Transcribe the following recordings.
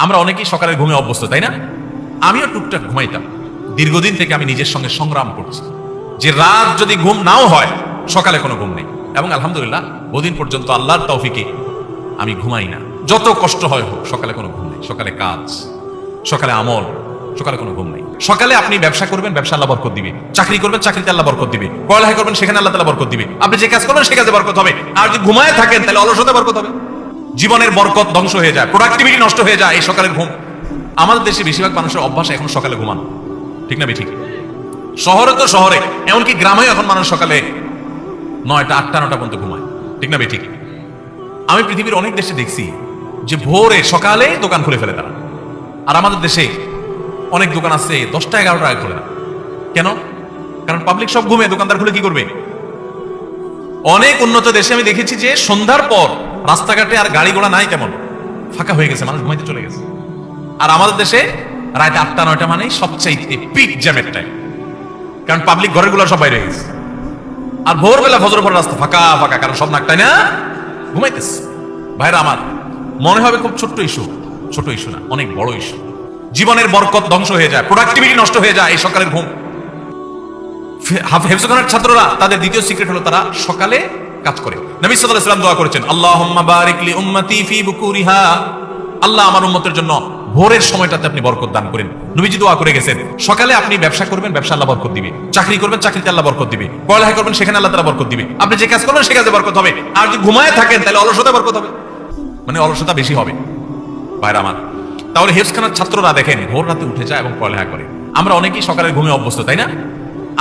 আমরা অনেকেই সকালের ঘুমে অভ্যস্ত, তাই না? আমিও টুকটাক ঘুমাইতাম। দীর্ঘদিন থেকে আমি নিজের সঙ্গে সংগ্রাম করছি যে রাত যদি ঘুম নাও হয়, সকালে কোনো ঘুম নেই। এবং আলহামদুলিল্লাহ বহুদিন পর্যন্ত আল্লাহর তৌফিকে আমি ঘুমাই না। যত কষ্ট হয় হোক, সকালে কোনো ঘুম নেই। সকালে কাজ, সকালে আমল, সকালে কোনো ঘুম নেই। সকালে আপনি ব্যবসা করবেন, ব্যবসা আল্লাহ বরকত দিবে। চাকরি করবেন, চাকরিতে আল্লাহ বরকত দিবে। পড়ালেখা করবেন, সেখানে আল্লাহ তাআলা বরকত দিবে। আপনি যে কাজ করবেন, সে কাজে বরকত হবে। আর যদি ঘুমায় থাকেন, তাহলে অলসতা বরকত হবে। জীবনের বরকত ধ্বংস হয়ে যায়, প্রোডাক্টিভিটি নষ্ট হয়ে যায় এই সকালের ঘুম। আমাদের দেশে বেশিরভাগ মানুষের অভ্যাস এখন সকালে ঘুমানো, ঠিক না ঠিক? শহরে তো শহরে, এমনকি গ্রামেও এখন মানুষ সকালে 9টা 8টা 9টা পর্যন্ত ঘুমায়, ঠিক না ঠিক? আমি পৃথিবীর অনেক দেশে দেখছি যে ভোরে সকালে দোকান খুলে ফেলে তারা। আর আমাদের দেশে অনেক দোকান আছে 10টা 11টা আগে খুলে না। কেন? কারণ পাবলিক সব ঘুমে, দোকানদার খুলে কি করবে? অনেক উন্নত দেশে আমি দেখেছি যে সন্ধ্যার পর রাস্তাঘাটে আর গাড়ি ঘোড়া নাই, তেমন ফাঁকা হয়ে গেছে, মানুষ ঘুমাইতে চলে গেছে। আর আমাদের দেশে রাত 8টা 9টা মানে সবচাইতে পিক জ্যামের টাইম, কারণ পাবলিক ঘরের গুলো সব বাইরে গেছে। আর ভোরবেলা ফজরের পর রাস্তা ফাঁকা ফাঁকা, কারণ সব নাকটাই না ঘুমাইতেছে। ভাইরা আমার, মনে হবে খুব ছোট্ট ইস্যু, ছোট ইস্যু না, অনেক বড় ইস্যু। জীবনের বরকত ধ্বংস হয়ে যায়, প্রোডাক্টিভিটি নষ্ট হয়ে যায় এই সকালের ঘুম। হেফজখানার ছাত্ররা তাদের দ্বিতীয় সিক্রেট হলো তারা সকালে কাজ করে। নবী সাল্লাল্লাহু আলাইহি ওয়াসাল্লাম দোয়া করেছেন, আল্লাহুম্মা বারিক লি উম্মতি ফি বুকুরিহা, আল্লাহ আমার উম্মতের জন্য ভোরের সময়টাতে আপনি বরকত দান করেন। নবীজি দোয়া করে গেছেন, সকালে আপনি ব্যবসা করবেন, ব্যবসা আল্লাহ বরকত দিবে। চাকরি করবেন, চাকরিতে আল্লাহ বরকত দিবে। পড়ালেখা করবেন, সেখানে আল্লাহ তাআলা বরকত দিবে। আপনি যে কাজ করবেন, সে কাজে বরকত হবে। আর যদি ঘুমায় থাকেন, তাহলে অলসতা বরকত হবে, মানে অলসতা বেশি হবে। ভাইরা আমার, তাহলে হেফজখানার ছাত্ররা দেখেন ভোর রাতে উঠে যায় এবং পড়ালেখা করে। আমরা অনেকেই সকালের ঘুমে অভ্যস্ত, তাই না?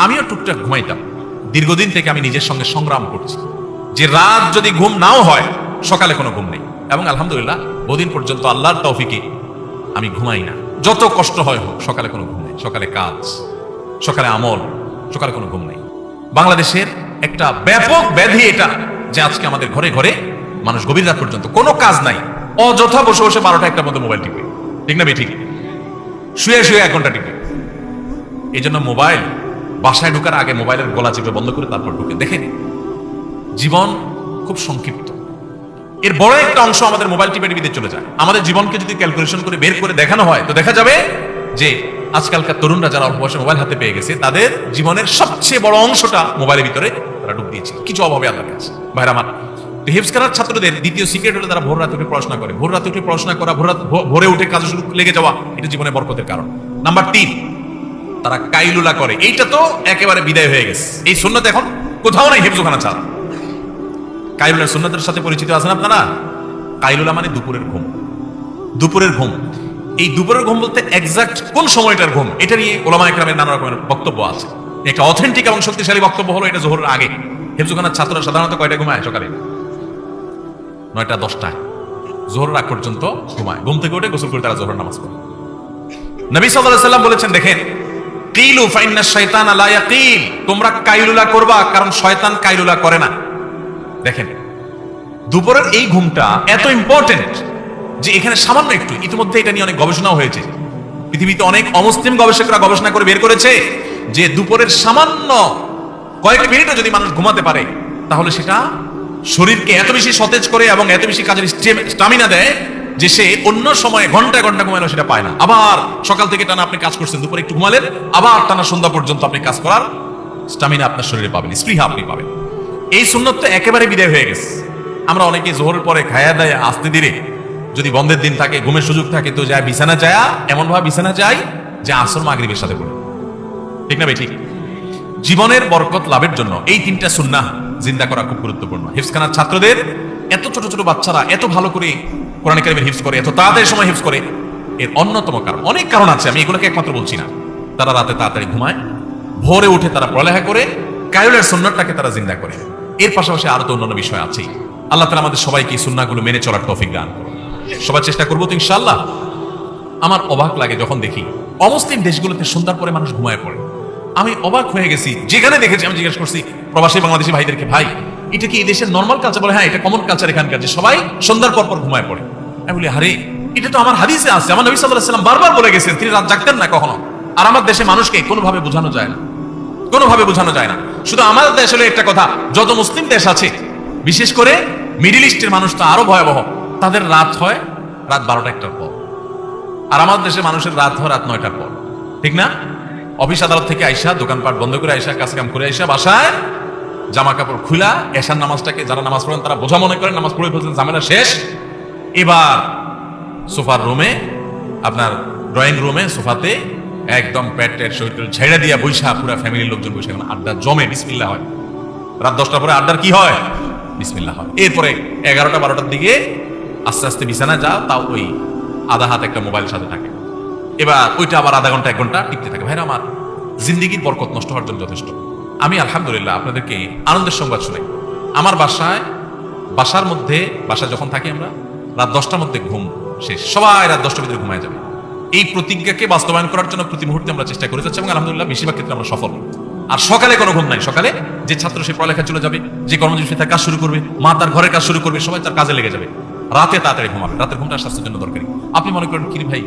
আমিও টুকটাক ঘুমাইতাম। দীর্ঘদিন থেকে আমি নিজের সঙ্গে সংগ্রাম করছি যে রাত যদি ঘুম নাও হয়, সকালে কোনো ঘুম নেই। এবং আলহামদুলিল্লাহ বহুদিন পর্যন্ত আল্লাহর তৌফিকে আমি ঘুমাই না। যত কষ্ট হয় হোক, সকালে কোনো ঘুম নেই। সকালে কাজ, সকালে আমল, সকালে কোনো ঘুম নেই। বাংলাদেশের একটা ব্যাপক ব্যাধি এটা যে আজকে আমাদের ঘরে ঘরে মানুষ গভীর রাত পর্যন্ত কোনো কাজ নাই, অযথা বসে বসে 12টা 1টার মধ্যে মোবাইল টিপে, ঠিক না ঠিক? শুয়ে শুয়ে 1 ঘন্টা টিপে। এই জন্য মোবাইল বাসায় ঢোকার আগে মোবাইলের গলা চেপে বন্ধ করে তারপর ঢুকে। দেখেন, জীবন খুব সংক্ষিপ্ত। এর বড় একটা অংশ আমাদের মোবাইল টিপে টিপিতে চলে যায়। আমাদের জীবনকে যদি ক্যালকুলেশন করে বের করে দেখানো হয়, তো দেখা যাবে যে আজকালকার তরুণরা যারা অল্প বয়সে মোবাইল হাতে পেয়ে গেছে, তাদের জীবনের সবচেয়ে বড় অংশটা মোবাইলের ভিতরে তারা ডুব দিয়েছে কিছু অভাবে আল্লাহর কাছে। ভাইরা আমার, হেফজখানার ছাত্রদের দ্বিতীয় সিক্রেট হলো তারা ভোর রাতে উঠে পড়াশোনা করে। ভোর রাতে উঠে পড়াশোনা করা, ভোরে উঠে কাজে শুরু লেগে যাওয়া, এটা জীবনে বরকতের কারণ। নাম্বার 3, তারা কাইলুলা করে। এইটা তো একেবারে বিদায় হয়ে গেছে, এই সুন্নাত এখন কোথাও নাই হেফজখানা ছাড়া। কাইলুলার সুন্নাতের সাথে পরিচিত আছেন আপনারা? কাইলুলা মানে দুপুরের ঘুম। দুপুরের ঘুম, এই দুপুরের ঘুম বলতে এক্সাক্ট কোন সময়টার ঘুম, এটা নিয়ে ওলামায়ে কেরামের নানা রকমের বক্তব্য আছে। একটা অথেন্টিক এবং শক্তিশালী বক্তব্য হলো এটা জোহরের আগে। হেফজখানার ছাত্ররা সাধারণত কয়টা ঘুমায়? সকালে 9টা 10টায়, জোহরের আগ পর্যন্ত ঘুমায়। ঘুম থেকে উঠে গোসল করে তারা জোহরের নামাজ পড়ে। নবী সাল্লাল্লাহু আলাইহি ওয়াসাল্লাম বলেছেন, দেখেন, কিলু ফাইন্নাশ শাইতানা লা ইয়াকিল, তোমরা কাইলুলা করবা, কারণ শয়তান কাইলুলা করে না। দেখেন, দুপুরের এই ঘুমটা এত ইম্পর্টেন্ট যে এখানে সামান্য একটু, ইতিমধ্যে এটা নিয়ে অনেক গবেষণাও হয়েছে। পৃথিবীতে অনেক অমুসলিম গবেষকরা গবেষণা করে বের করেছে যে দুপুরের সামান্য কয়েক মিনিটও যদি মানুষ ঘুমাতে পারে, তাহলে সেটা শরীরকে এত বেশি সতেজ করে এবং এত বেশি কাজের স্টামিনা দেয় যে সে অন্য সময় ঘন্টা ঘন্টা ঘুমানো সেটা পায় না। আবার সকাল থেকে টানা আপনি কাজ করছেন, দুপুরে একটু ঘুমালেন, আবার টানা সন্ধ্যা পর্যন্ত আপনি কাজ করার স্টামিনা আপনার শরীরে পাবেন, স্পৃহা আপনি পাবেন। এই সুন্নত তো একেবারে বিদায় হয়ে গেছে। আমরা অনেকে জোহরের পরে খায়া দেয় আস্তে ধীরে, যদি বন্ধের দিন থাকে, ঘুমের সুযোগ থাকে, তো যায় বিছানা যায়, এমন ভাবে বিছানা যায় যে আসর মাগরিবের সাথে পড়ে, ঠিক না ঠিক? জীবনের বরকত লাভের জন্য এই 3টা সুন্নাহ জিন্দা করা খুব গুরুত্বপূর্ণ। হিফজখানার ছাত্রদের, এত ছোট ছোট বাচ্চারা এত ভালো করে কোরআন কারীমের হিফজ করে, এত তাড়াতাড়ি সময় হিফজ করে, এর অন্যতম কারণ, অনেক কারণ আছে, আমি এগুলোকে একমাত্র বলছি না। তারা রাতে তাড়াতাড়ি ঘুমায়, ভোরে উঠে তারা পড়ালেখা করে, কায়লুলের সুন্নাতটাকে তারা জিন্দা করে। এর পাশাপাশি আরো তো অন্যান্য বিষয় আছেই। আল্লাহ তাআলা আমাদের সবাইকে এই সুন্নাহগুলো মেনে চলার তৌফিক দান করুন। সবাই চেষ্টা করবো তো ইনশাআল্লাহ। আমার অবাক লাগে যখন দেখি অমুসলিম দেশগুলোতে সন্ধ্যার পরে মানুষ ঘুমায় পড়ে। আমি অবাক হয়ে গেছি, যেখানে দেখেছি আমি জিজ্ঞেস করছি প্রবাসী বাংলাদেশি ভাইদেরকে, ভাই এটা কি এই দেশের নর্মাল কালচার? বলে হ্যাঁ, এটা কমন কালচার এখানকার, যে সবাই সন্ধ্যার পর পর ঘুমায় পড়ে। আমি বলি, আরে এটা তো আমার হাদিসে আছে, আমার নবী সাল্লাল্লাহু আলাইহি ওয়াসাল্লাম বারবার বলে গেছেন, তিনি রাত জাগতেন না কখনো। আর আমার দেশে মানুষকে কোনোভাবে বোঝানো যায় না, কোনোভাবে বোঝানো যায় না। শুধু আমাদের দেশ হলো একটা কথা, যত মুসলিম দেশ আছে, বিশেষ করে মিডল ইস্টের মানুষ তো আরো ভয়াবহ, তাদের রাত হয় রাত 12টা 1টার পর। আর আমাদের দেশে মানুষের রাত হয় রাত 9টার পর, ঠিক না? অফিস আদালত থেকে আইসা, দোকানপাট বন্ধ করে আইসা, কাজ কাম করে আইসা বাসায় জামা কাপড় খুলা এশার নামাজটাকে যারা নামাজ পড়েন তারা বোঝা মনে করেন নামাজ পড়ে ফেলছেন, ঝামেলা শেষ। এবার সোফার রুমে, আপনার ড্রয়িং রুমে সোফাতে একদম পেটের শরীর ছেড়ে দিয়া বৈশা পুরা ফ্যামিলির লোকজন বসে আড্ডা জমে, বিসমিল্লাহ হয়। রাত 10টার পরে আড্ডার কি হয়? বিসমিল্লাহ হয়। এরপরে 11টা 12টার দিকে আস্তে আস্তে বিছানা যাও, তাও ওই আধা হাত একটা মোবাইল সাথে থাকে। এবার ওইটা আবার আধা ঘন্টা 1 ঘন্টা টিকতে থাকে। ভাইরা আমার, জিন্দিগির বরকত নষ্ট হওয়ার জন্য যথেষ্ট। আমি আলহামদুলিল্লাহ আপনাদেরকে আনন্দের সংবাদ শুনাই। আমার বাসার মধ্যে যখন থাকি আমরা, রাত 10টার মধ্যে ঘুম শেষ, সবাই রাত 10টার ভিতরে ঘুমায় যাবে। এই প্রতিজ্ঞাকে বাস্তবায়ন করার জন্য প্রতি মুহূর্তে আমরা চেষ্টা করে যাচ্ছি এবং আলহামদুলিল্লাহ বেশিরভাগ ক্ষেত্রে আমরা সফল। আর সকালে কোনো ঘুম নাই। সকালে যে ছাত্র সে পড়ালেখা চলে যাবে, যে কর্মজীবী তার কাজ শুরু করবে, মা তার ঘরের কাজ শুরু করবে, সবাই তার কাজে লেগে যাবে। রাতে তাড়াতাড়ি ঘুমাবে। রাতের ঘুমটা স্বাস্থ্যের জন্য দরকারি। আপনি মনে করেন কি ভাই